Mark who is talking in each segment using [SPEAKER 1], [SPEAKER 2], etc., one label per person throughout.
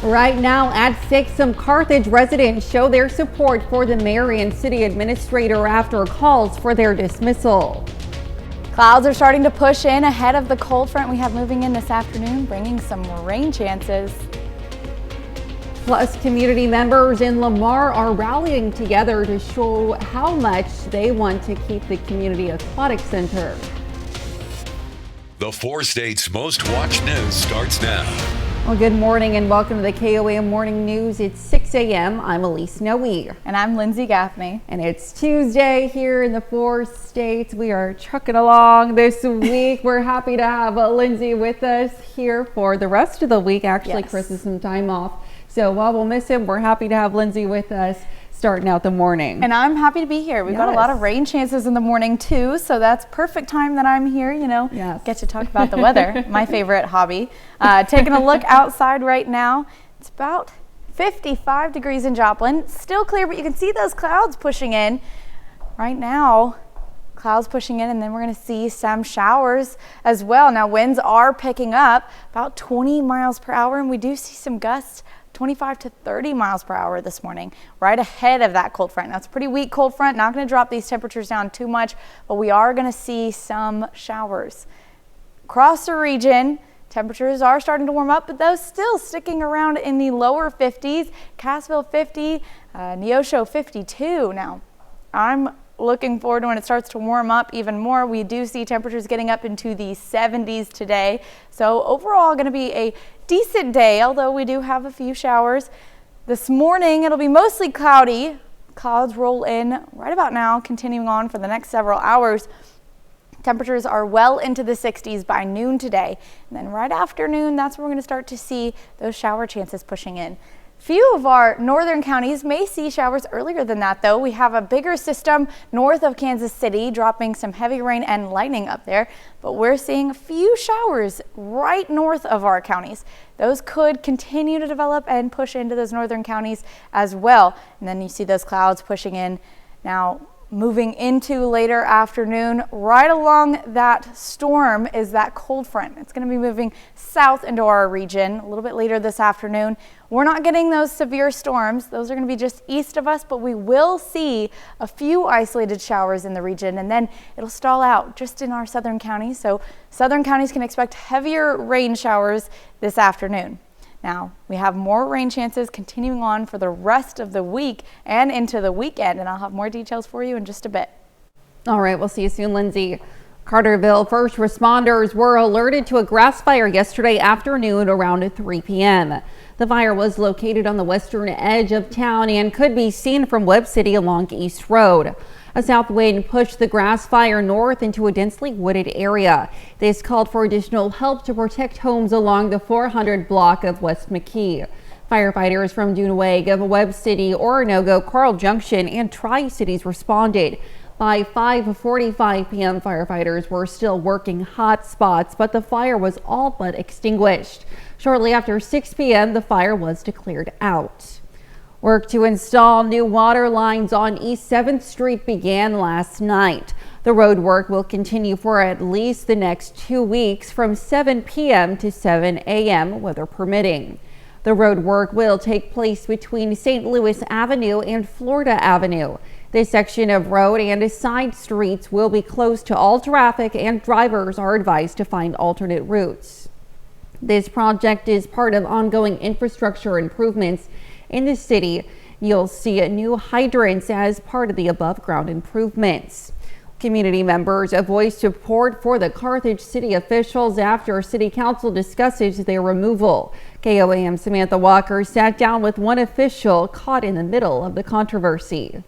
[SPEAKER 1] Right now at 6, some Carthage residents show their support for the mayor and city administrator after calls for their dismissal.
[SPEAKER 2] Clouds are starting to push in ahead of the cold front we have moving in this afternoon, bringing some rain chances.
[SPEAKER 1] Plus, community members in Lamar are rallying together to show how much they want to keep the community aquatic center.
[SPEAKER 3] The 4 states' most watched news starts now.
[SPEAKER 1] Well, good morning and welcome to the KOAM Morning News. It's 6 a.m. I'm Elise Noe.
[SPEAKER 2] And I'm Lindsay Gaffney.
[SPEAKER 1] And it's Tuesday here in the 4 states. We are trucking along this week. We're happy to have Lindsay with us here for the rest of the week. Actually, yes. Chris has some time off. So while we'll miss him, we're happy to have Lindsay with us starting out the morning.
[SPEAKER 2] And I'm happy to be here. We've got a lot of rain chances in the morning too, so that's perfect time that I'm here, get to talk about the weather, my favorite hobby. Taking a look outside right now, it's about 55 degrees in Joplin. Still clear, but you can see those clouds pushing in. Right now, clouds pushing in, and then we're going to see some showers as well. Now, winds are picking up about 20 miles per hour, and we do see some gusts 25 to 30 miles per hour this morning, right ahead of that cold front. Now, it's a pretty weak cold front, not going to drop these temperatures down too much, but we are going to see some showers. Across the region, temperatures are starting to warm up, but those still sticking around in the lower 50s. Cassville 50, Neosho 52. Now, I'm looking forward to when it starts to warm up even more. We do see temperatures getting up into the 70s today. So overall going to be a decent day, although we do have a few showers. This morning it'll be mostly cloudy. Clouds roll in right about now, continuing on for the next several hours. Temperatures are well into the 60s by noon today. And then right after noon, that's where we're going to start to see those shower chances pushing in. Few of our northern counties may see showers earlier than that, though. We have a bigger system north of Kansas City dropping some heavy rain and lightning up there, but we're seeing a few showers right north of our counties. Those could continue to develop and push into those northern counties as well. And then you see those clouds pushing in now. Moving into later afternoon, right along that storm is that cold front. It's going to be moving south into our region a little bit later this afternoon. We're not getting those severe storms. Those are going to be just east of us, but we will see a few isolated showers in the region, and then it'll stall out just in our southern counties. So southern counties can expect heavier rain showers this afternoon. Now, we have more rain chances continuing on for the rest of the week and into the weekend, and I'll have more details for you in just a bit.
[SPEAKER 1] All right, we'll see you soon, Lindsay. Carterville first responders were alerted to a grass fire yesterday afternoon around 3 p.m. The fire was located on the western edge of town and could be seen from Webb City along East Road. A south wind pushed the grass fire north into a densely wooded area. This called for additional help to protect homes along the 400 block of West McKee. Firefighters from Dunaweg, Webb City, Oronogo, Carl Junction, and Tri-Cities responded. By 5:45 p.m., firefighters were still working hot spots, but the fire was all but extinguished. Shortly after 6 p.m., the fire was declared out. Work to install new water lines on East 7th Street began last night. The road work will continue for at least the next 2 weeks from 7 p.m. to 7 a.m., weather permitting. The road work will take place between St. Louis Avenue and Florida Avenue. This section of road and side streets will be closed to all traffic, and drivers are advised to find alternate routes. This project is part of ongoing infrastructure improvements in the city. You'll see new hydrants as part of the above ground improvements. Community members voiced support for the Carthage city officials after city council discusses their removal. KOAM Samantha Walker sat down with one official caught in the middle of the controversy.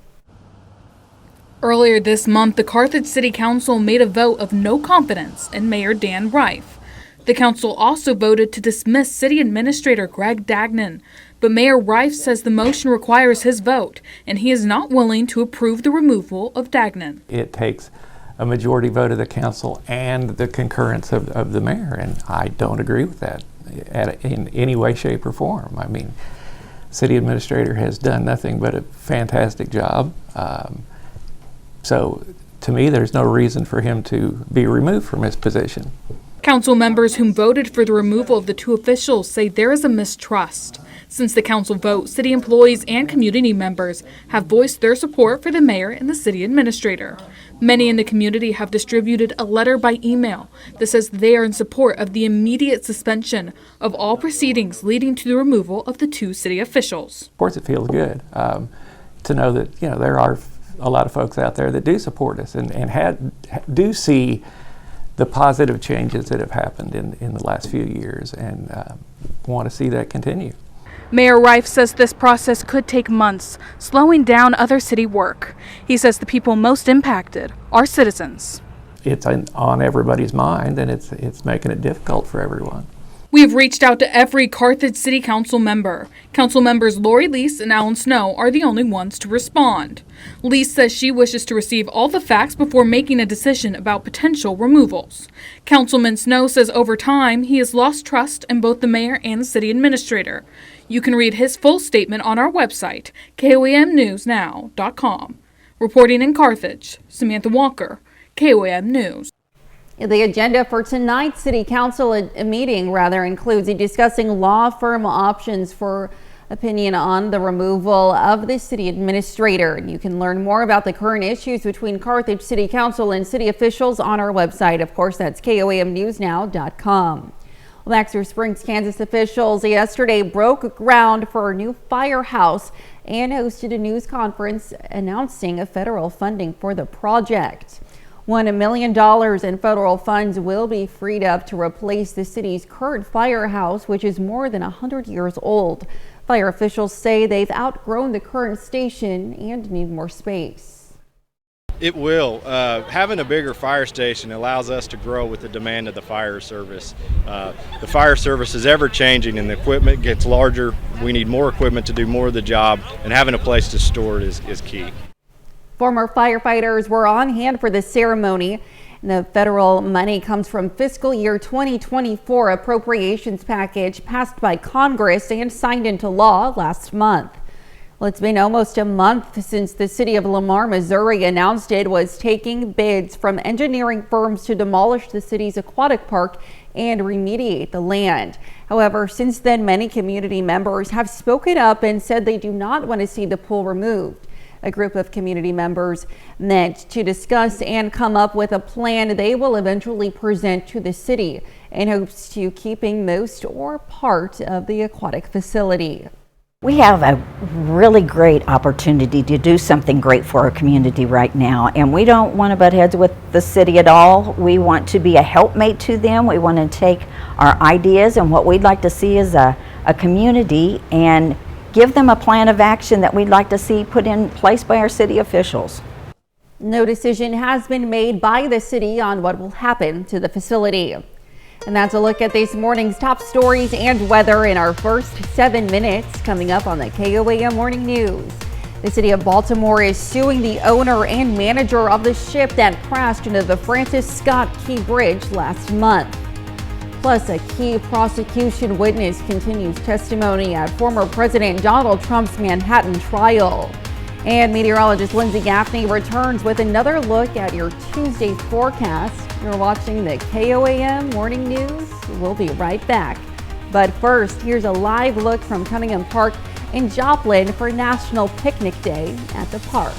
[SPEAKER 4] Earlier this month, the Carthage City Council made a vote of no confidence in Mayor Dan Rife. The council also voted to dismiss City Administrator Greg Dagnon, but Mayor Rife says the motion requires his vote, and he is not willing to approve the removal of Dagnon.
[SPEAKER 5] It takes a majority vote of the council and the concurrence of the mayor, and I don't agree with that in any way, shape, or form. I mean, City Administrator has done nothing but a fantastic job. So to me, there's no reason for him to be removed from his position.
[SPEAKER 4] Council members whom voted for the removal of the two officials say there is a mistrust. Since the council vote, city employees and community members have voiced their support for the mayor and the city administrator. Many in the community have distributed a letter by email that says they are in support of the immediate suspension of all proceedings leading to the removal of the two city officials.
[SPEAKER 5] Of course, it feels good to know that there are a lot of folks out there that do support us and do see the positive changes that have happened in the last few years and want to see that continue.
[SPEAKER 4] Mayor Rife says this process could take months, slowing down other city work. He says the people most impacted are citizens.
[SPEAKER 5] It's on everybody's mind, and it's making it difficult for everyone.
[SPEAKER 4] We have reached out to every Carthage City Council member. Council members Lori Lease and Alan Snow are the only ones to respond. Lease says she wishes to receive all the facts before making a decision about potential removals. Councilman Snow says over time he has lost trust in both the mayor and the city administrator. You can read his full statement on our website, KOAMnewsnow.com. Reporting in Carthage, Samantha Walker, KOAM News.
[SPEAKER 1] The agenda for tonight's City Council meeting includes discussing law firm options for opinion on the removal of the city administrator. You can learn more about the current issues between Carthage City Council and city officials on our website. Of course, that's KOAMnewsnow.com. Well, Baxter Springs, Kansas officials yesterday broke ground for a new firehouse and hosted a news conference announcing federal funding for the project. $1 million in federal funds will be freed up to replace the city's current firehouse, which is more than 100 years old. Fire officials say they've outgrown the current station and need more space.
[SPEAKER 6] It will. Having a bigger fire station allows us to grow with the demand of the fire service. The fire service is ever changing and the equipment gets larger. We need more equipment to do more of the job, and having a place to store it is key.
[SPEAKER 1] Former firefighters were on hand for the ceremony. The federal money comes from fiscal year 2024 appropriations package passed by Congress and signed into law last month. Well, it's been almost a month since the city of Lamar, Missouri announced it was taking bids from engineering firms to demolish the city's aquatic park and remediate the land. However, since then, many community members have spoken up and said they do not want to see the pool removed. A group of community members met to discuss and come up with a plan they will eventually present to the city in hopes to keeping most or part of the aquatic facility.
[SPEAKER 7] We have a really great opportunity to do something great for our community right now, and we don't want to butt heads with the city at all. We want to be a helpmate to them. We want to take our ideas and what we'd like to see as a community and give them a plan of action that we'd like to see put in place by our city officials.
[SPEAKER 1] No decision has been made by the city on what will happen to the facility. And that's a look at this morning's top stories and weather in our first 7 minutes coming up on the KOAM Morning News. The city of Baltimore is suing the owner and manager of the ship that crashed into the Francis Scott Key Bridge last month. Plus, a key prosecution witness continues testimony at former President Donald Trump's Manhattan trial. And meteorologist Lindsay Gaffney returns with another look at your Tuesday forecast. You're watching the KOAM Morning News. We'll be right back. But first, here's a live look from Cunningham Park in Joplin for National Picnic Day at the park.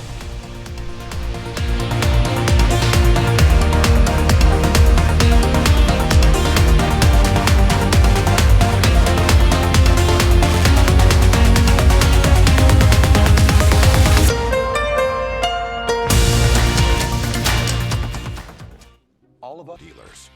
[SPEAKER 3] Dealers.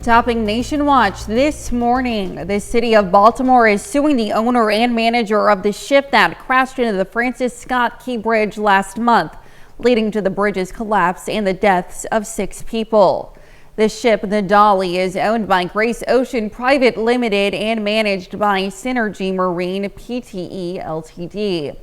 [SPEAKER 1] Topping Nation Watch this morning, the city of Baltimore is suing the owner and manager of the ship that crashed into the Francis Scott Key Bridge last month, leading to the bridge's collapse and the deaths of 6 people. The ship, the Dolly, is owned by Grace Ocean Private Limited and managed by Synergy Marine Pte. Ltd.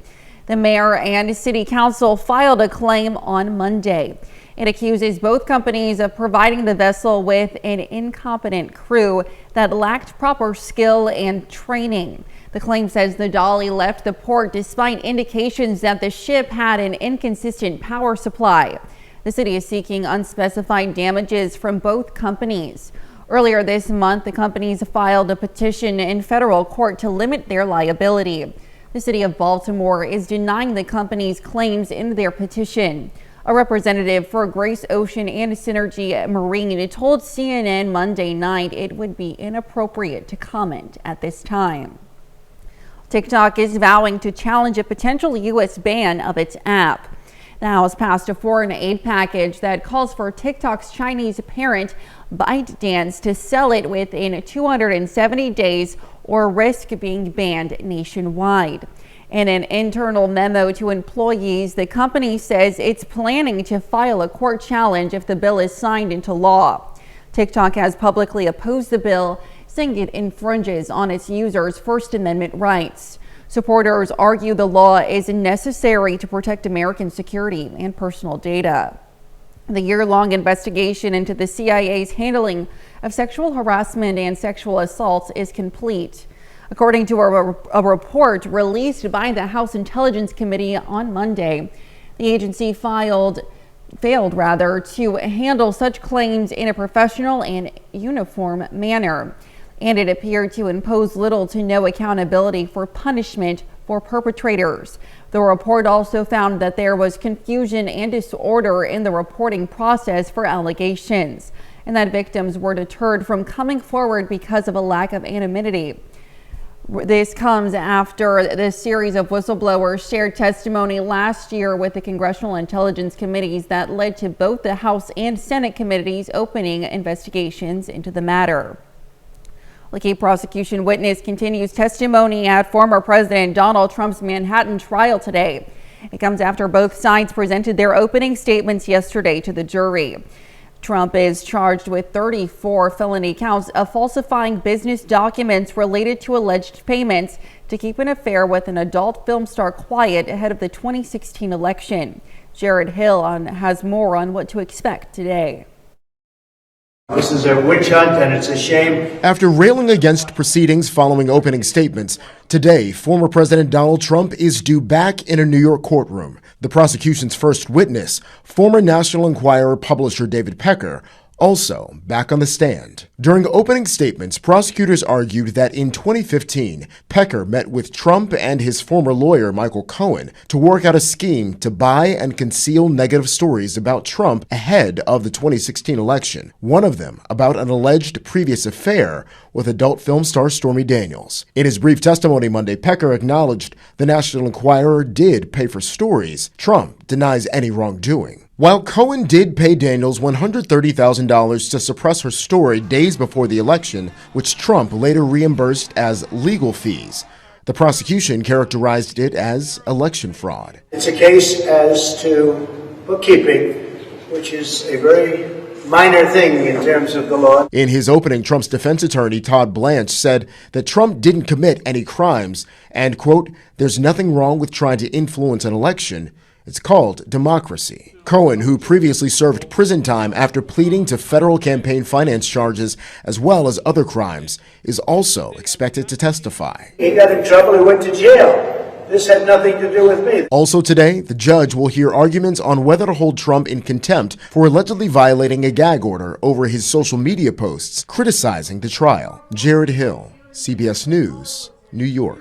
[SPEAKER 1] The mayor and city council filed a claim on Monday. It accuses both companies of providing the vessel with an incompetent crew that lacked proper skill and training. The claim says the Dolly left the port despite indications that the ship had an inconsistent power supply. The city is seeking unspecified damages from both companies. Earlier this month, the companies filed a petition in federal court to limit their liability. The city of Baltimore is denying the company's claims in their petition. A representative for Grace Ocean and Synergy Marine told CNN Monday night it would be inappropriate to comment at this time. TikTok is vowing to challenge a potential U.S. ban of its app. The House passed a foreign aid package that calls for TikTok's Chinese parent ByteDance to sell it within 270 days or risk being banned nationwide. In an internal memo to employees, the company says it's planning to file a court challenge if the bill is signed into law. TikTok has publicly opposed the bill, saying it infringes on its users' First Amendment rights. Supporters argue the law is necessary to protect American security and personal data. The year-long investigation into the CIA's handling of sexual harassment and sexual assaults is complete. According to a report released by the House Intelligence Committee on Monday, the agency failed to handle such claims in a professional and uniform manner, and it appeared to impose little to no accountability for punishment for perpetrators. The report also found that there was confusion and disorder in the reporting process for allegations, and that victims were deterred from coming forward because of a lack of anonymity. This comes after the series of whistleblowers shared testimony last year with the Congressional Intelligence Committees that led to both the House and Senate committees opening investigations into the matter. A key prosecution witness continues testimony at former President Donald Trump's Manhattan trial today. It comes after both sides presented their opening statements yesterday to the jury. Trump is charged with 34 felony counts of falsifying business documents related to alleged payments to keep an affair with an adult film star quiet ahead of the 2016 election. Jared Hill has more on what to expect today.
[SPEAKER 8] This is a witch hunt and it's a shame.
[SPEAKER 9] After railing against proceedings following opening statements, today former President Donald Trump is due back in a New York courtroom. The prosecution's first witness, former National Enquirer publisher David Pecker, also back on the stand. During opening statements, prosecutors argued that in 2015, Pecker met with Trump and his former lawyer, Michael Cohen, to work out a scheme to buy and conceal negative stories about Trump ahead of the 2016 election. One of them about an alleged previous affair with adult film star Stormy Daniels. In his brief testimony Monday, Pecker acknowledged the National Enquirer did pay for stories. Trump denies any wrongdoing. While Cohen did pay Daniels $130,000 to suppress her story days before the election, which Trump later reimbursed as legal fees, the prosecution characterized it as election fraud.
[SPEAKER 8] It's a case as to bookkeeping, which is a very minor thing in terms of the law.
[SPEAKER 9] In his opening, Trump's defense attorney, Todd Blanche, said that Trump didn't commit any crimes and, quote, "There's nothing wrong with trying to influence an election. It's called democracy." Cohen, who previously served prison time after pleading to federal campaign finance charges as well as other crimes, is also expected to testify.
[SPEAKER 8] He got in trouble, he went to jail. This had nothing to do with me.
[SPEAKER 9] Also today, the judge will hear arguments on whether to hold Trump in contempt for allegedly violating a gag order over his social media posts criticizing the trial. Jared Hill, CBS News, New York.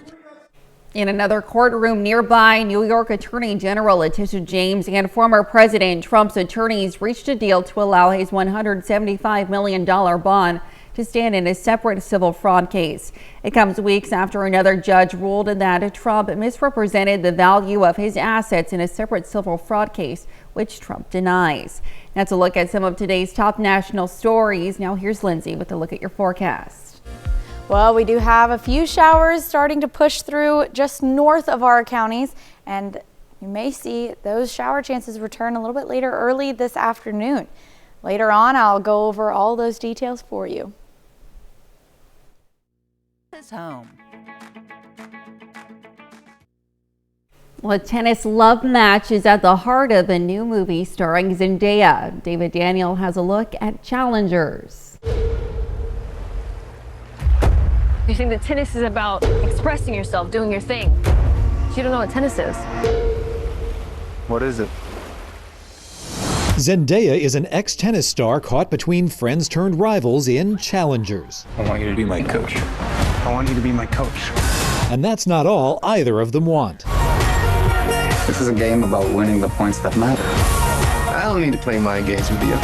[SPEAKER 1] In another courtroom nearby, New York Attorney General Letitia James and former President Trump's attorneys reached a deal to allow his $175 million bond to stand in a separate civil fraud case. It comes weeks after another judge ruled that Trump misrepresented the value of his assets in a separate civil fraud case, which Trump denies. Now to look at some of today's top national stories. Now here's Lindsay with a look at your forecast.
[SPEAKER 2] Well, we do have a few showers starting to push through just north of our counties, and you may see those shower chances return a little bit later early this afternoon. Later on, I'll go over all those details for you.
[SPEAKER 7] Home.
[SPEAKER 1] Well, a tennis love match is at the heart of a new movie starring Zendaya. David Daniel has a look at challengers.
[SPEAKER 10] You think that tennis is about expressing yourself, doing your thing. You don't know what tennis is.
[SPEAKER 11] What is it? Zendaya is an ex-tennis star caught between friends turned rivals in Challengers.
[SPEAKER 12] I want you to be my coach. I want you to be my coach.
[SPEAKER 11] And that's not all either of them want.
[SPEAKER 12] This is a game about winning the points that matter. I don't need to play mind games with you.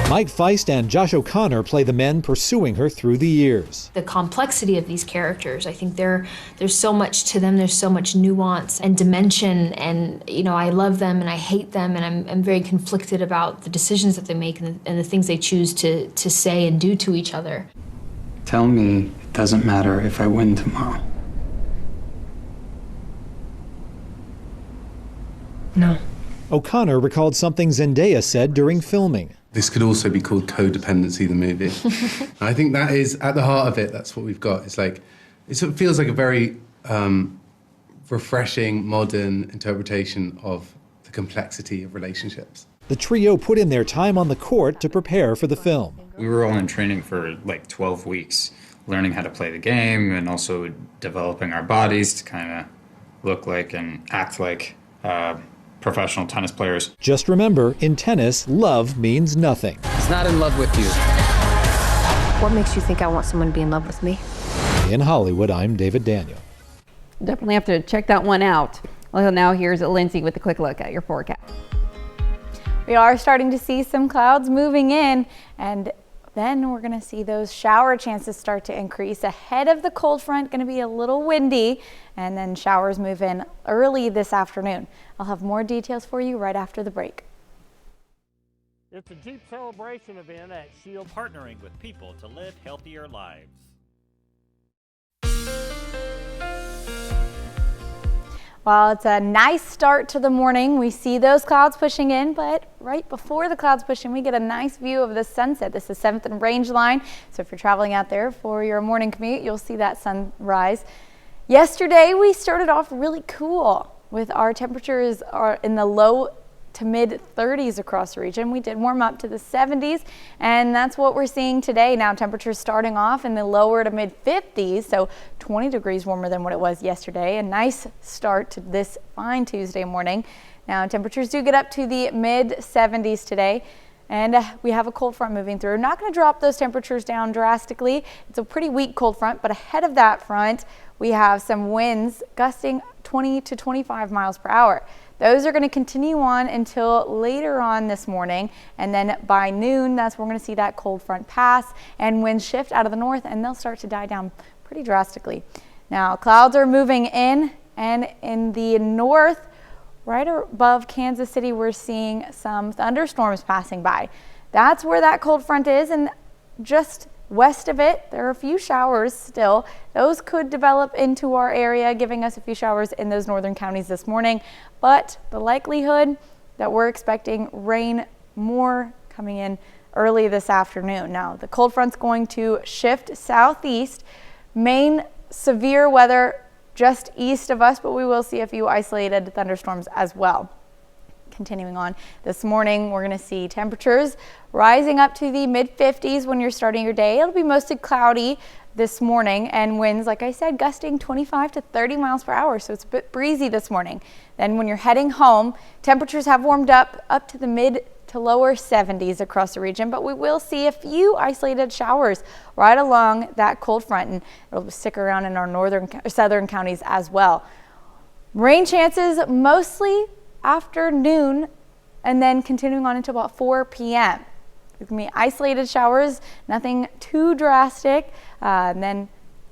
[SPEAKER 11] Mike Feist and Josh O'Connor play the men pursuing her through the years.
[SPEAKER 13] The complexity of these characters, I think there's so much to them, there's so much nuance and dimension, and I love them and I hate them, and I'm very conflicted about the decisions that they make and the things they choose to say and do to each other.
[SPEAKER 12] Tell me it doesn't matter if I win tomorrow.
[SPEAKER 13] No.
[SPEAKER 11] O'Connor recalled something Zendaya said during filming.
[SPEAKER 14] This could also be called Codependency, the movie. I think that is, at the heart of it, that's what we've got. It's like, it sort of feels like a very refreshing, modern interpretation of the complexity of relationships.
[SPEAKER 11] The trio put in their time on the court to prepare for the film.
[SPEAKER 15] We were all in training for like 12 weeks, learning how to play the game and also developing our bodies to kind of look like and act like professional tennis players.
[SPEAKER 11] Just remember, in tennis, love means nothing.
[SPEAKER 12] He's not in love with you.
[SPEAKER 10] What makes you think I want someone to be in love with me?
[SPEAKER 11] In Hollywood, I'm David Daniel.
[SPEAKER 1] Definitely have to check that one out. Well, now here's Lindsay with a quick look at your forecast.
[SPEAKER 2] We are starting to see some clouds moving in, and then we're going to see those shower chances start to increase ahead of the cold front. Going to be a little windy, and then showers move in early this afternoon. I'll have more details for you right after the break.
[SPEAKER 16] It's a Jeep celebration event at Shield, partnering with people to live healthier lives.
[SPEAKER 2] Well, it's a nice start to the morning. We see those clouds pushing in, but right before the clouds push in, we get a nice view of the sunset. This is 7th and Range Line, so if you're traveling out there for your morning commute, you'll see that sunrise. Yesterday, we started off really cool with our temperatures are in the low to mid 30s across the region. We did warm up to the 70s, and that's what we're seeing today. Now temperatures starting off in the lower to mid 50s, so 20 degrees warmer than what it was yesterday. A nice start to this fine Tuesday morning. Now temperatures do get up to the mid 70s today, and we have a cold front moving through. Not going to drop those temperatures down drastically. It's a pretty weak cold front, but ahead of that front, we have some winds gusting 20 to 25 miles per hour. Those are going to continue on until later on this morning, and then by noon, that's when we're going to see that cold front pass and winds shift out of the north, and they'll start to die down pretty drastically. Now, clouds are moving in, and in the north, right above Kansas City, we're seeing some thunderstorms passing by. That's where that cold front is, and just west of it, there are a few showers still. Those could develop into our area, giving us a few showers in those northern counties this morning. But the likelihood that we're expecting rain more coming in early this afternoon. Now, the cold front's going to shift southeast. Main severe weather just east of us, but we will see a few isolated thunderstorms as well. Continuing on this morning, we're going to see temperatures rising up to the mid 50s when you're starting your day. It'll be mostly cloudy this morning, and winds, like I said, gusting 25 to 30 miles per hour, so it's a bit breezy this morning. Then when you're heading home, temperatures have warmed up to the mid to lower 70s across the region, but we will see a few isolated showers right along that cold front, and it'll stick around in our southern counties as well. Rain chances mostly afternoon, and then continuing on until about 4 p.m. There's going to be isolated showers, nothing too drastic. And then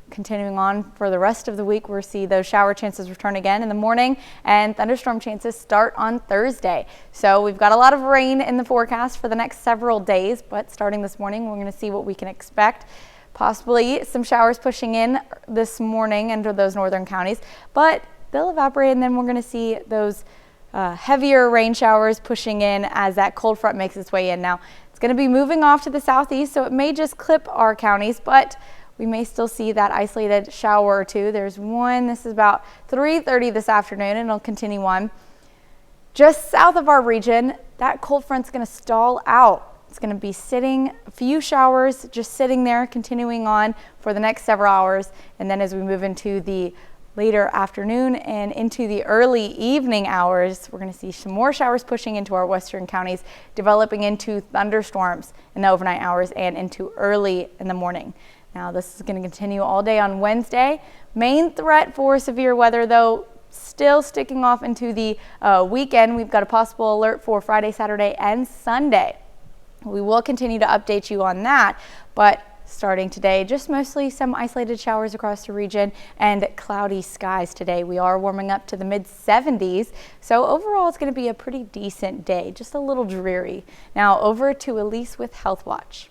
[SPEAKER 2] continuing on for the rest of the week, we'll see those shower chances return again in the morning, and thunderstorm chances start on Thursday. So we've got a lot of rain in the forecast for the next several days, but starting this morning, we're going to see what we can expect. Possibly some showers pushing in this morning into those northern counties, but they'll evaporate, and then we're going to see those heavier rain showers pushing in as that cold front makes its way in. Now, it's going to be moving off to the southeast, so it may just clip our counties, but we may still see that isolated shower or two. There's one, this is about 3:30 this afternoon, and it'll continue on. Just south of our region, that cold front's going to stall out. It's going to be sitting, a few showers just sitting there, continuing on for the next several hours, and then as we move into the later afternoon and into the early evening hours, we're going to see some more showers pushing into our western counties, developing into thunderstorms in the overnight hours and into early in the morning. Now, this is going to continue all day on Wednesday. Main threat for severe weather, though, still sticking off into the weekend. We've got a possible alert for Friday, Saturday, and Sunday. We will continue to update you on that, but starting today, just mostly some isolated showers across the region and cloudy skies today. We are warming up to the mid-70s, so overall it's going to be a pretty decent day, just a little dreary. Now over to Elise with Health Watch.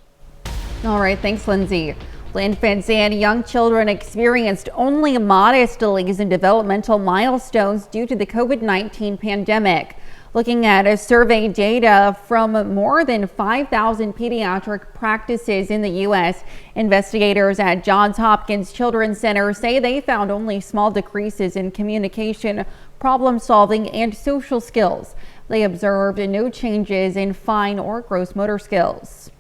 [SPEAKER 1] All right, thanks, Lindsay. Infants and young children experienced only modest delays in developmental milestones due to the COVID-19 pandemic. Looking at a survey data from more than 5,000 pediatric practices in the U.S., investigators at Johns Hopkins Children's Center say they found only small decreases in communication, problem solving, and social skills. They observed no changes in fine or gross motor skills.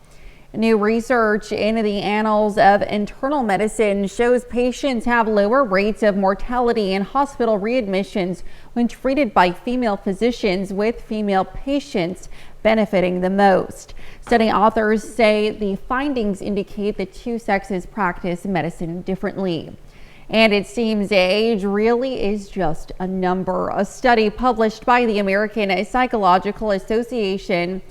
[SPEAKER 1] New research in the Annals of Internal Medicine shows patients have lower rates of mortality and hospital readmissions when treated by female physicians, with female patients benefiting the most. Study authors say the findings indicate the two sexes practice medicine differently. And it seems age really is just a number. A study published by the American Psychological Association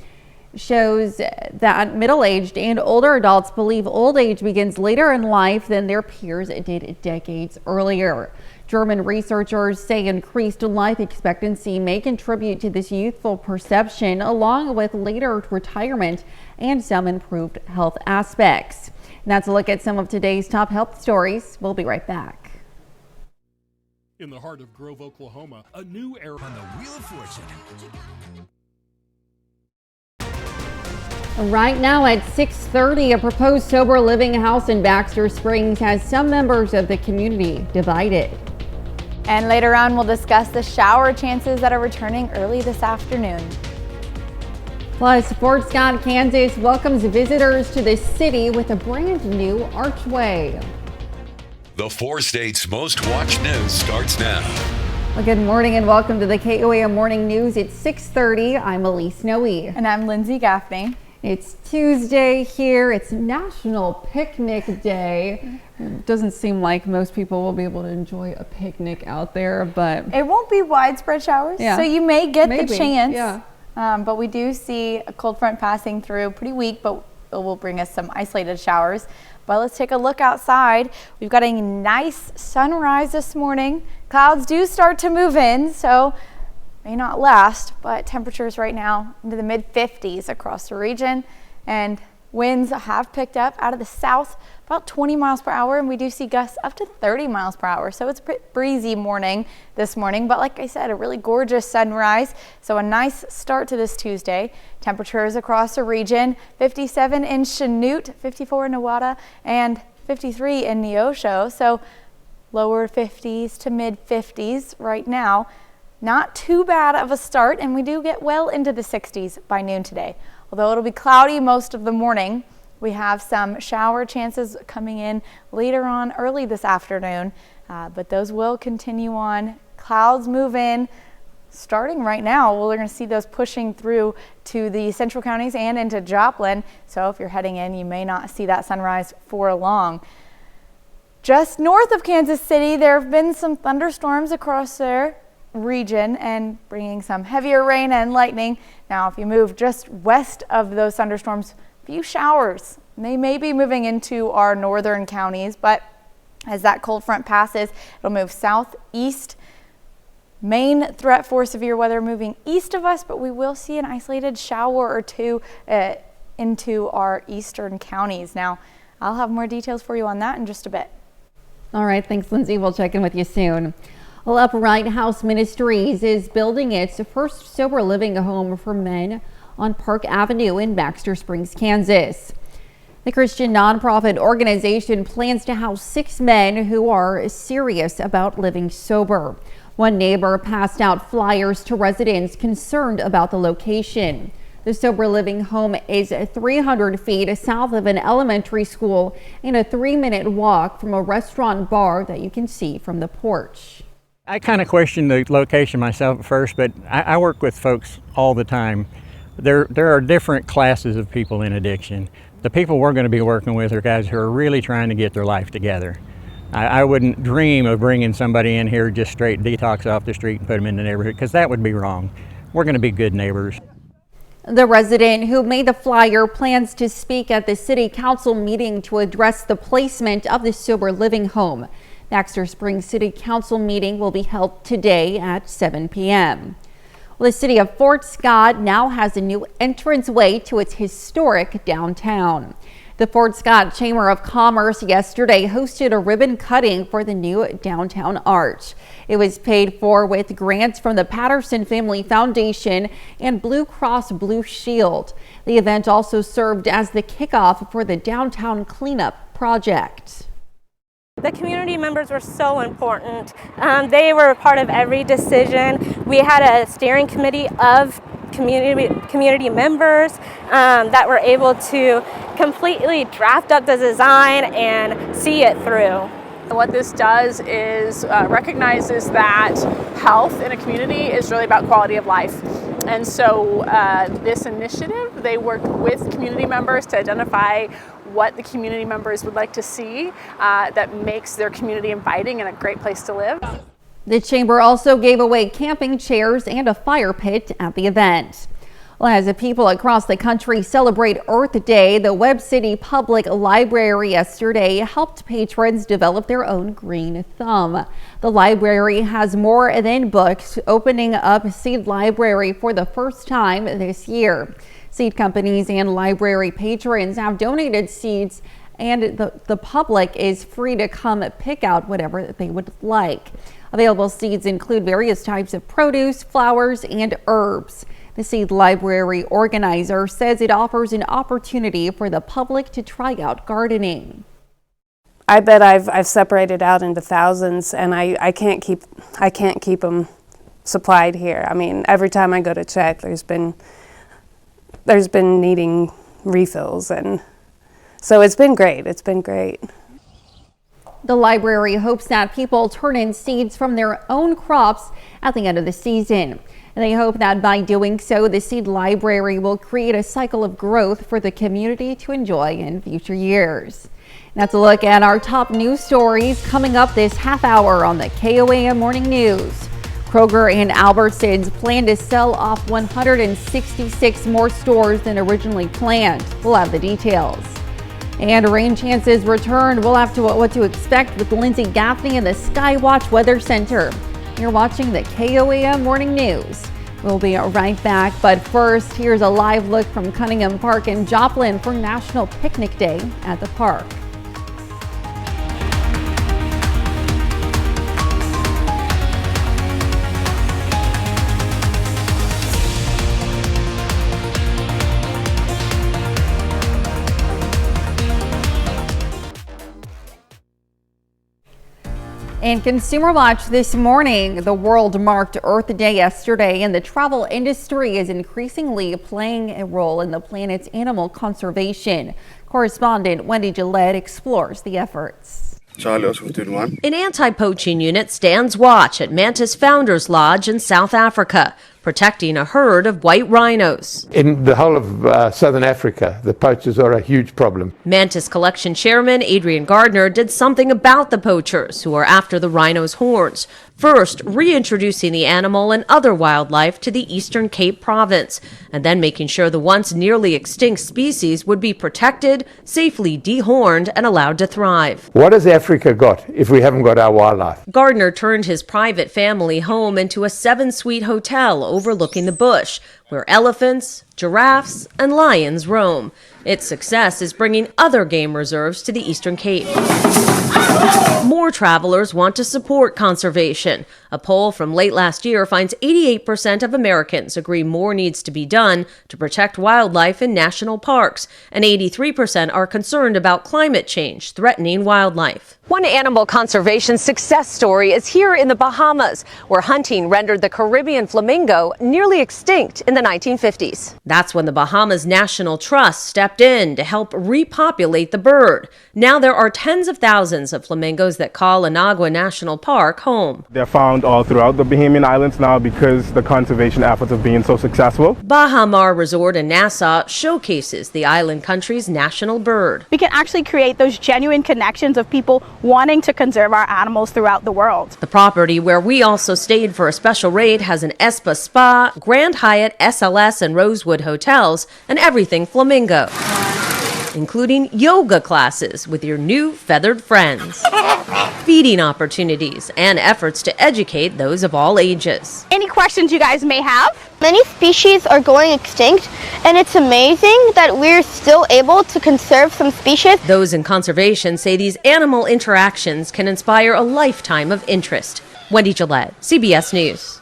[SPEAKER 1] shows that middle-aged and older adults believe old age begins later in life than their peers did decades earlier. German researchers say increased life expectancy may contribute to this youthful perception, along with later retirement and some improved health aspects. And that's a look at some of today's top health stories. We'll be right back.
[SPEAKER 17] In the heart of Grove, Oklahoma, a new era on the Wheel of Fortune.
[SPEAKER 1] Right now at 6:30, a proposed sober living house in Baxter Springs has some members of the community divided.
[SPEAKER 2] And later on, we'll discuss the shower chances that are returning early this afternoon.
[SPEAKER 1] Plus, Fort Scott, Kansas welcomes visitors to the city with a brand new archway.
[SPEAKER 3] The 4 states' most watched news starts now.
[SPEAKER 1] Well, good morning and welcome to the KOAM Morning News. It's 6:30. I'm Elise Noe.
[SPEAKER 2] And I'm Lindsay Gaffney.
[SPEAKER 1] It's Tuesday here. It's National Picnic Day. It doesn't seem like most people will be able to enjoy a picnic out there, but
[SPEAKER 2] it won't be widespread showers, so you may get the chance. Yeah. But we do see a cold front passing through, pretty weak, but it will bring us some isolated showers. But let's take a look outside. We've got a nice sunrise this morning. Clouds do start to move in, so may not last, but temperatures right now into the mid-50s across the region, and winds have picked up out of the south about 20 miles per hour, and we do see gusts up to 30 miles per hour. So it's a pretty breezy morning this morning, but like I said, a really gorgeous sunrise. So a nice start to this Tuesday. Temperatures across the region, 57 in Chanute, 54 in Newada, and 53 in Neosho. So lower 50s to mid 50s right now. Not too bad of a start, and we do get well into the 60s by noon today. Although it'll be cloudy most of the morning, we have some shower chances coming in later on early this afternoon, but those will continue on. Clouds move in starting right now. We're going to see those pushing through to the central counties and into Joplin. So if you're heading in, you may not see that sunrise for long. Just north of Kansas City, there have been some thunderstorms across there region and bringing some heavier rain and lightning. Now, if you move just west of those thunderstorms, few showers. They may be moving into our northern counties, but as that cold front passes, it'll move southeast. Main threat for severe weather moving east of us, but we will see an isolated shower or two into our eastern counties. Now, I'll have more details for you on that in just a bit.
[SPEAKER 1] All right, thanks, Lindsay. We'll check in with you soon. Well, Upright House Ministries is building its first sober living home for men on Park Avenue in Baxter Springs, Kansas. The Christian nonprofit organization plans to house 6 men who are serious about living sober. One neighbor passed out flyers to residents concerned about the location. The sober living home is 300 feet south of an elementary school and a 3-minute walk from a restaurant bar that you can see from the porch.
[SPEAKER 18] I kind of questioned the location myself at first, but I work with folks all the time. There are different classes of people in addiction. The people we're going to be working with are guys who are really trying to get their life together. I wouldn't dream of bringing somebody in here just straight detox off the street and put them in the neighborhood, because that would be wrong. We're going to be good neighbors.
[SPEAKER 1] The resident who made the flyer plans to speak at the city council meeting to address the placement of the sober living home. Baxter Springs City Council meeting will be held today at 7 p.m. Well, the city of Fort Scott now has a new entranceway to its historic downtown. The Fort Scott Chamber of Commerce yesterday hosted a ribbon cutting for the new downtown arch. It was paid for with grants from the Patterson Family Foundation and Blue Cross Blue Shield. The event also served as the kickoff for the downtown cleanup project.
[SPEAKER 19] The community members were so important. They were a part of every decision. We had a steering committee of community members that were able to completely draft up the design and see it through.
[SPEAKER 20] What this does is recognizes that health in a community is really about quality of life. And so this initiative, they worked with community members to identify what the community members would like to see that makes their community inviting and a great place to live.
[SPEAKER 1] The chamber also gave away camping chairs and a fire pit at the event. Well, as the people across the country celebrate Earth Day, the Webb City Public Library yesterday helped patrons develop their own green thumb. The library has more than books, opening up Seed Library for the first time this year. Seed companies and library patrons have donated seeds, and the public is free to come pick out whatever they would like. Available seeds include various types of produce, flowers, and herbs. The Seed Library organizer says it offers an opportunity for the public to try out gardening.
[SPEAKER 21] I bet I've separated out into thousands, and I can't keep them supplied here. I mean, every time I go to check, there's been needing refills, and so it's been great. It's been great.
[SPEAKER 1] The library hopes that people turn in seeds from their own crops at the end of the season. And they hope that by doing so, the Seed Library will create a cycle of growth for the community to enjoy in future years. That's a look at our top news stories coming up this half hour on the KOAM Morning News. Kroger and Albertsons plan to sell off 166 more stores than originally planned. We'll have the details. And rain chances return. We'll have what to expect with Lindsay Gaffney in the Skywatch Weather Center. You're watching the KOAM Morning News. We'll be right back, but first, here's a live look from Cunningham Park in Joplin for National Picnic Day at the park. In Consumer Watch this morning, the world marked Earth Day yesterday, and the travel industry is increasingly playing a role in the planet's animal conservation. Correspondent Wendy Gillette explores the efforts.
[SPEAKER 22] An anti-poaching unit stands watch at Mantis Founders Lodge in South Africa, protecting a herd of white rhinos.
[SPEAKER 23] In the whole of southern Africa, the poachers are a huge problem.
[SPEAKER 22] Mantis Collection Chairman Adrian Gardner did something about the poachers who are after the rhino's horns. First, reintroducing the animal and other wildlife to the Eastern Cape province, and then making sure the once nearly extinct species would be protected, safely dehorned, and allowed to thrive.
[SPEAKER 23] What has Africa got if we haven't got our wildlife?
[SPEAKER 22] Gardner turned his private family home into a 7-suite hotel overlooking the bush, where elephants, giraffes, and lions roam. Its success is bringing other game reserves to the Eastern Cape. More travelers want to support conservation. A poll from late last year finds 88% of Americans agree more needs to be done to protect wildlife in national parks, and 83% are concerned about climate change threatening wildlife.
[SPEAKER 24] One animal conservation success story is here in the Bahamas, where hunting rendered the Caribbean flamingo nearly extinct in the 1950s.
[SPEAKER 22] That's when the Bahamas National Trust stepped in to help repopulate the bird. Now there are tens of thousands of flamingos that call Inagua National Park home.
[SPEAKER 4] They're found all throughout the Bahamian Islands now because the conservation efforts have been so successful.
[SPEAKER 22] Baha Mar Resort in Nassau showcases the island country's national bird.
[SPEAKER 5] We can actually create those genuine connections of people wanting to conserve our animals throughout the world.
[SPEAKER 22] The property where we also stayed for a special raid has an Espa Spa, Grand Hyatt, SLS, and Rosewood hotels, and everything flamingo, including yoga classes with your new feathered friends, feeding opportunities, and efforts to educate those of all ages.
[SPEAKER 5] Any questions you guys may have?
[SPEAKER 6] Many species are going extinct, and it's amazing that we're still able to conserve some species.
[SPEAKER 22] Those in conservation say these animal interactions can inspire a lifetime of interest. Wendy Gillette, CBS News.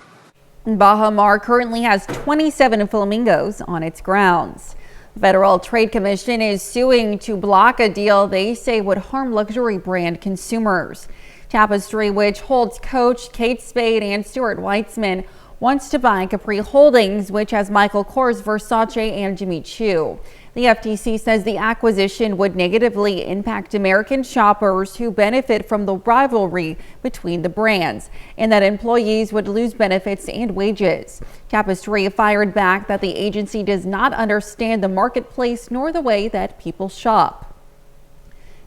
[SPEAKER 1] Baha Mar currently has 27 flamingos on its grounds. The Federal Trade Commission is suing to block a deal they say would harm luxury brand consumers. Tapestry, which holds Coach, Kate Spade, and Stuart Weitzman, wants to buy Capri Holdings, which has Michael Kors, Versace, and Jimmy Choo. The FTC says the acquisition would negatively impact American shoppers who benefit from the rivalry between the brands, and that employees would lose benefits and wages. Tapestry fired back that the agency does not understand the marketplace nor the way that people shop.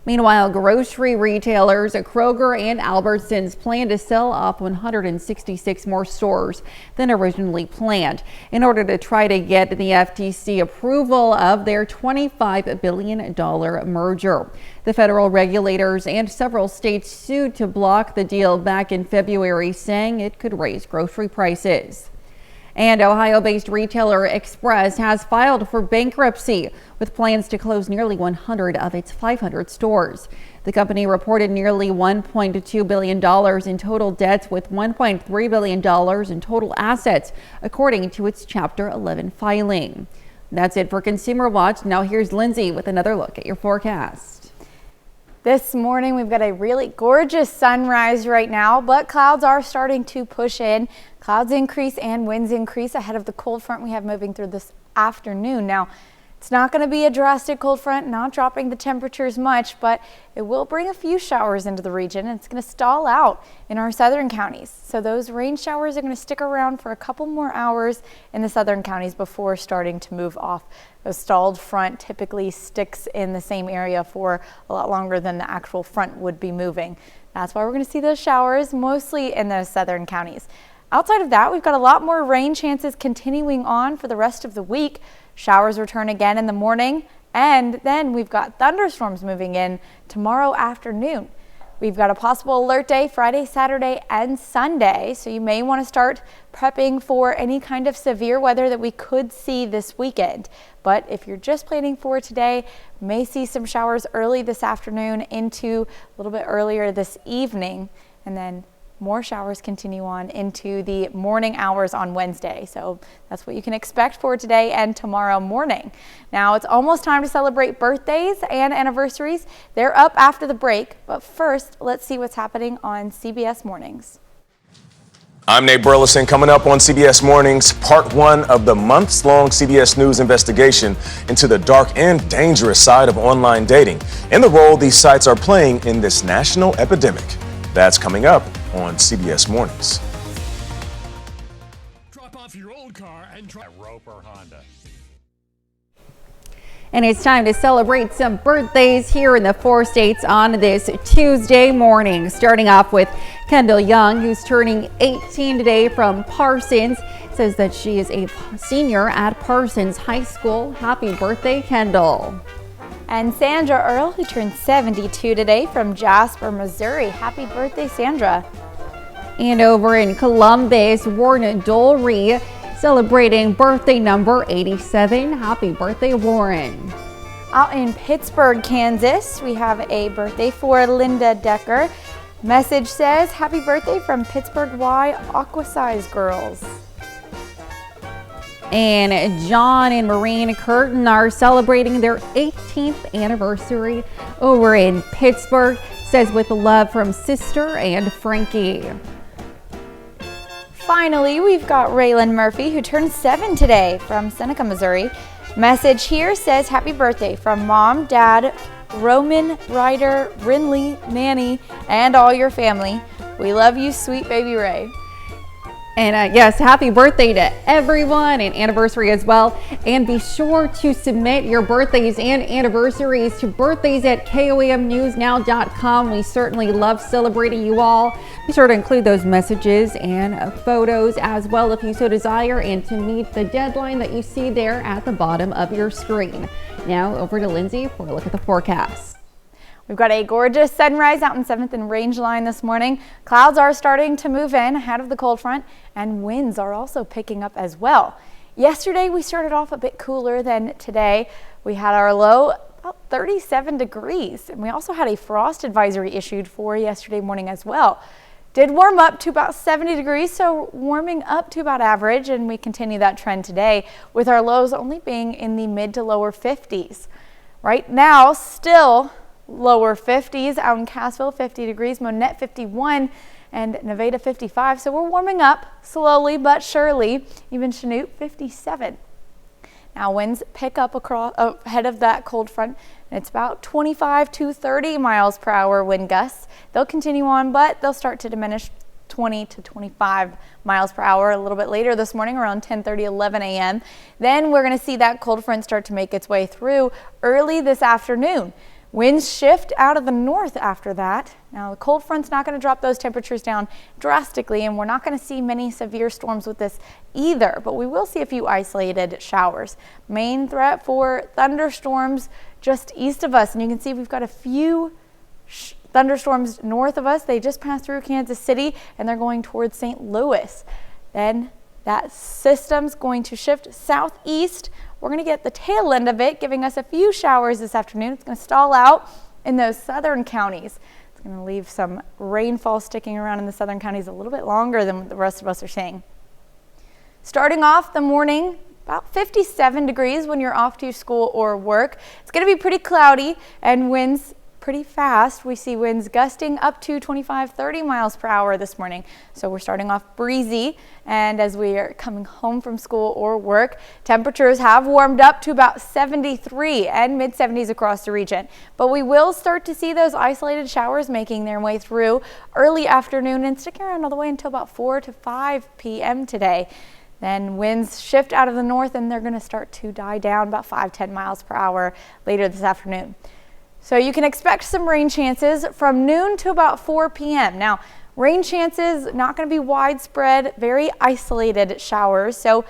[SPEAKER 1] Meanwhile, grocery retailers Kroger and Albertsons plan to sell off 166 more stores than originally planned in order to try to get the FTC approval of their $25 billion merger. The federal regulators and several states sued to block the deal back in February, saying it could raise grocery prices. And Ohio-based retailer Express has filed for bankruptcy with plans to close nearly 100 of its 500 stores. The company reported nearly $1.2 billion in total debts with $1.3 billion in total assets, according to its Chapter 11 filing. That's it for Consumer Watch. Now here's Lindsay with another look at your forecast.
[SPEAKER 2] This morning we've got a really gorgeous sunrise right now, but clouds are starting to push in. Clouds increase and winds increase ahead of the cold front we have moving through this afternoon. Now, it's not going to be a drastic cold front, not dropping the temperatures much, but it will bring a few showers into the region, and it's going to stall out in our southern counties. So those rain showers are going to stick around for a couple more hours in the southern counties before starting to move off. A stalled front typically sticks in the same area for a lot longer than the actual front would be moving. That's why we're going to see those showers mostly in those southern counties. Outside of that, we've got a lot more rain chances continuing on for the rest of the week. Showers return again in the morning, and then we've got thunderstorms moving in tomorrow afternoon. We've got a possible alert day Friday, Saturday, and Sunday, so you may want to start prepping for any kind of severe weather that we could see this weekend. But if you're just planning for today, you may see some showers early this afternoon into a little bit earlier this evening, and then more showers continue on into the morning hours on Wednesday. So that's what you can expect for today and tomorrow morning. Now it's almost time to celebrate birthdays and anniversaries. They're up after the break, but first let's see what's happening on CBS Mornings.
[SPEAKER 8] I'm Nate Burleson. Coming up on CBS Mornings, part one of the months-long CBS News investigation into the dark and dangerous side of online dating and the role these sites are playing in this national epidemic. That's coming up on CBS Mornings.
[SPEAKER 17] Drop off your old car and try Roper Honda.
[SPEAKER 1] And it's time to celebrate some birthdays here in the 4 states on this Tuesday morning. Starting off with Kendall Young, who's turning 18 today from Parsons. Says that she is a senior at Parsons High School. Happy birthday, Kendall.
[SPEAKER 2] And Sandra Earl, who turned 72 today from Jasper, Missouri. Happy birthday, Sandra.
[SPEAKER 1] And over in Columbus, Warren Dolry celebrating birthday number 87. Happy birthday, Warren.
[SPEAKER 2] Out in Pittsburgh, Kansas, we have a birthday for Linda Decker. Message says, happy birthday from Pittsburgh Y Aquasize Girls.
[SPEAKER 1] And John and Maureen Curtin are celebrating their 18th anniversary over in Pittsburgh. Says with love from sister and Frankie.
[SPEAKER 2] finally, we've got Raylan Murphy, who turned 7 today from Seneca, Missouri. Message here says, happy birthday from Mom, Dad, Roman, Ryder, Rinley, Nanny, and all your family. We love you, sweet baby Ray.
[SPEAKER 1] And yes, happy birthday to everyone and anniversary as well. And be sure to submit your birthdays and anniversaries to birthdays@KOAMnewsnow.com. We certainly love celebrating you all. Be sure to include those messages and photos as well if you so desire, and to meet the deadline that you see there at the bottom of your screen. Now over to Lindsay for a look at the forecast.
[SPEAKER 2] We've got a gorgeous sunrise out in 7th and Range Line this morning. Clouds are starting to move in ahead of the cold front, and winds are also picking up as well. Yesterday we started off a bit cooler than today. We had our low about 37 degrees, and we also had a frost advisory issued for yesterday morning as well. Did warm up to about 70 degrees, so warming up to about average, and we continue that trend today with our lows only being in the mid to lower 50s. Right now, still lower 50s out in Cassville, 50 degrees, Monette 51, and Nevada 55. So we're warming up slowly but surely. Even Chanute 57. Now winds pick up across ahead of that cold front, and it's about 25 to 30 miles per hour wind gusts. They'll continue on, but they'll start to diminish 20 to 25 miles per hour a little bit later this morning around 10:30, 11 a.m. Then we're going to see that cold front start to make its way through early this afternoon. Winds shift out of the north after that. Now the cold front's not going to drop those temperatures down drastically, and we're not going to see many severe storms with this either, but we will see a few isolated showers. Main threat for thunderstorms just east of us, and you can see we've got a few thunderstorms north of us. They just passed through Kansas City and they're going towards St. Louis. Then that system's going to shift southeast. We're going to get the tail end of it, giving us a few showers this afternoon. It's going to stall out in those southern counties. It's going to leave some rainfall sticking around in the southern counties a little bit longer than what the rest of us are seeing. Starting off the morning, about 57 degrees when you're off to school or work. It's going to be pretty cloudy and winds pretty fast. We see winds gusting up to 25-30 miles per hour this morning. So we're starting off breezy, and as we are coming home from school or work, temperatures have warmed up to about 73 and mid 70s across the region. But we will start to see those isolated showers making their way through early afternoon and sticking around all the way until about 4 to 5 p.m. today. Then winds shift out of the north and they're going to start to die down about 5-10 miles per hour later this afternoon. So you can expect some rain chances from noon to about 4 p.m. Now, rain chances not going to be widespread, very isolated showers. So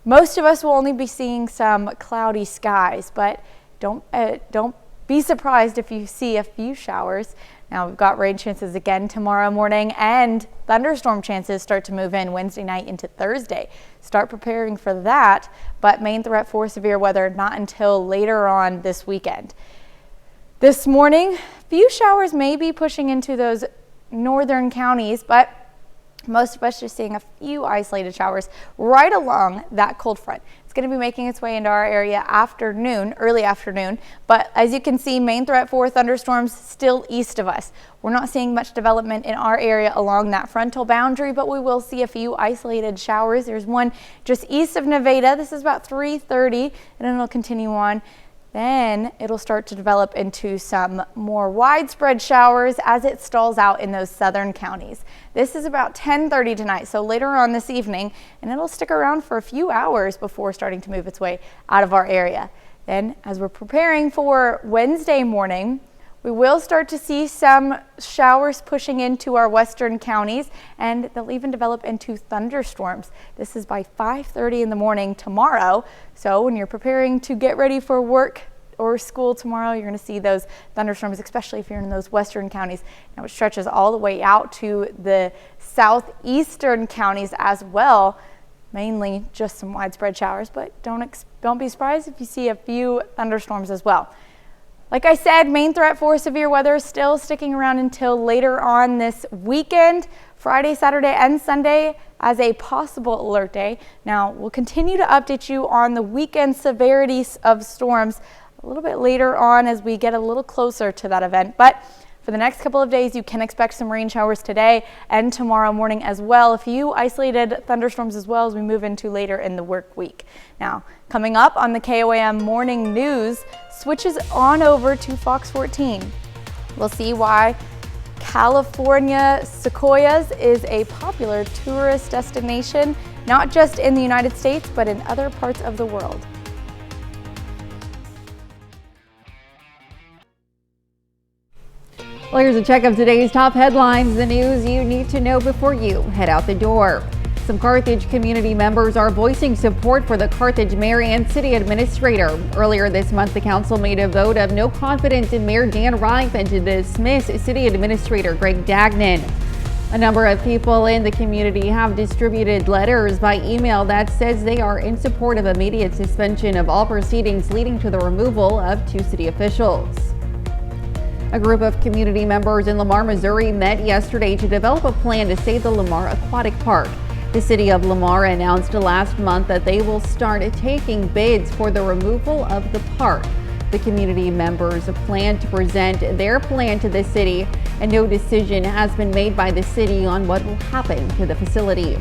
[SPEAKER 2] most of us will only be seeing some cloudy skies, but don't be surprised if you see a few showers. Now we've got rain chances again tomorrow morning, and thunderstorm chances start to move in Wednesday night into Thursday. Start preparing for that, but main threat for severe weather not until later on this weekend. This morning, a few showers may be pushing into those northern counties, but most of us just seeing a few isolated showers right along that cold front. It's going to be making its way into our area early afternoon, but as you can see, main threat for thunderstorms still east of us. We're not seeing much development in our area along that frontal boundary, but we will see a few isolated showers. There's one just east of Nevada. This is about 3:30, and then it'll continue on. Then it'll start to develop into some more widespread showers as it stalls out in those southern counties. This is about 10:30 tonight, so later on this evening, and it'll stick around for a few hours before starting to move its way out of our area. Then, as we're preparing for Wednesday morning, we will start to see some showers pushing into our western counties, and they'll even develop into thunderstorms. This is by 5:30 in the morning tomorrow. So when you're preparing to get ready for work or school tomorrow, you're going to see those thunderstorms, especially if you're in those western counties. Now it stretches all the way out to the southeastern counties as well. Mainly just some widespread showers, but don't be surprised if you see a few thunderstorms as well. Like I said, main threat for severe weather is still sticking around until later on this weekend, Friday, Saturday, and Sunday as a possible alert day. Now, we'll continue to update you on the weekend severities of storms a little bit later on as we get a little closer to that event. But For the next couple of days, you can expect some rain showers today and tomorrow morning as well. A few isolated thunderstorms as well as we move into later in the work week. Now, coming up on the KOAM Morning News, switches on over to Fox 14. We'll see why California sequoias is a popular tourist destination, not just in the United States, but in other parts of the world.
[SPEAKER 1] Well, here's a check of today's top headlines, the news you need to know before you head out the door. Some Carthage community members are voicing support for the Carthage mayor and city administrator. Earlier this month, the council made a vote of no confidence in Mayor Dan Reif and to dismiss city administrator Greg Dagnon. A number of people in the community have distributed letters by email that says they are in support of immediate suspension of all proceedings leading to the removal of 2 city officials. A group of community members in Lamar, Missouri met yesterday to develop a plan to save the Lamar Aquatic Park. The city of Lamar announced last month that they will start taking bids for the removal of the park. The community members plan to present their plan to the city, and no decision has been made by the city on what will happen to the facility.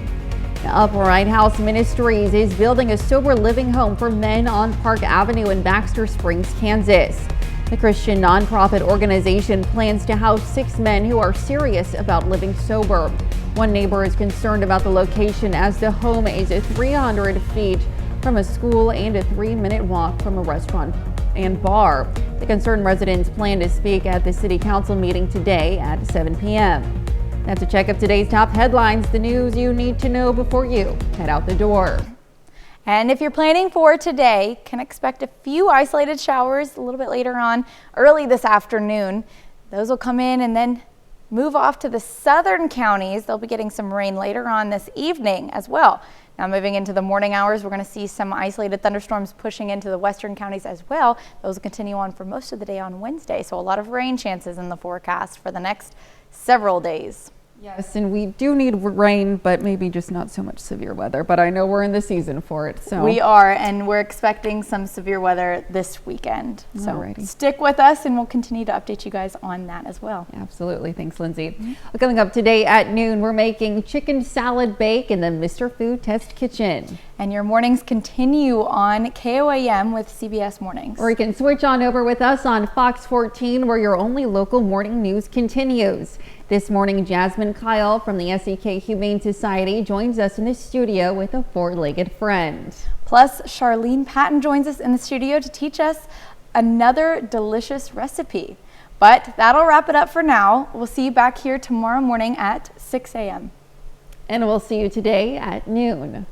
[SPEAKER 1] Now, Upright House Ministries is building a sober living home for men on Park Avenue in Baxter Springs, Kansas. The Christian nonprofit organization plans to house 6 men who are serious about living sober. One neighbor is concerned about the location as the home is 300 feet from a school and a 3-minute walk from a restaurant and bar. The concerned residents plan to speak at the city council meeting today at 7 p.m. That's a check of today's top headlines, the news you need to know before you head out the door.
[SPEAKER 2] And if you're planning for today, can expect a few isolated showers a little bit later on, early this afternoon. Those will come in and then move off to the southern counties. They'll be getting some rain later on this evening as well. Now moving into the morning hours, we're going to see some isolated thunderstorms pushing into the western counties as well. Those will continue on for most of the day on Wednesday. So a lot of rain chances in the forecast for the next several days.
[SPEAKER 1] Yes, and we do need rain, but maybe just not so much severe weather. But I know we're in the season for it. So
[SPEAKER 2] we are, and we're expecting some severe weather this weekend. So
[SPEAKER 1] Alrighty.
[SPEAKER 2] Stick with us, and we'll continue to update you guys on that as well.
[SPEAKER 1] Absolutely. Thanks, Lindsay. Well, coming up today at noon, we're making chicken salad bake in the Mr. Food Test Kitchen.
[SPEAKER 2] And your mornings continue on KOAM with CBS Mornings.
[SPEAKER 1] Or you can switch on over with us on Fox 14, where your only local morning news continues. This morning, Jasmine Kyle from the SEK Humane Society joins us in the studio with a 4-legged friend.
[SPEAKER 2] Plus, Charlene Patton joins us in the studio to teach us another delicious recipe. But that'll wrap it up for now. We'll see you back here tomorrow morning at 6 a.m.
[SPEAKER 1] And we'll see you today at noon.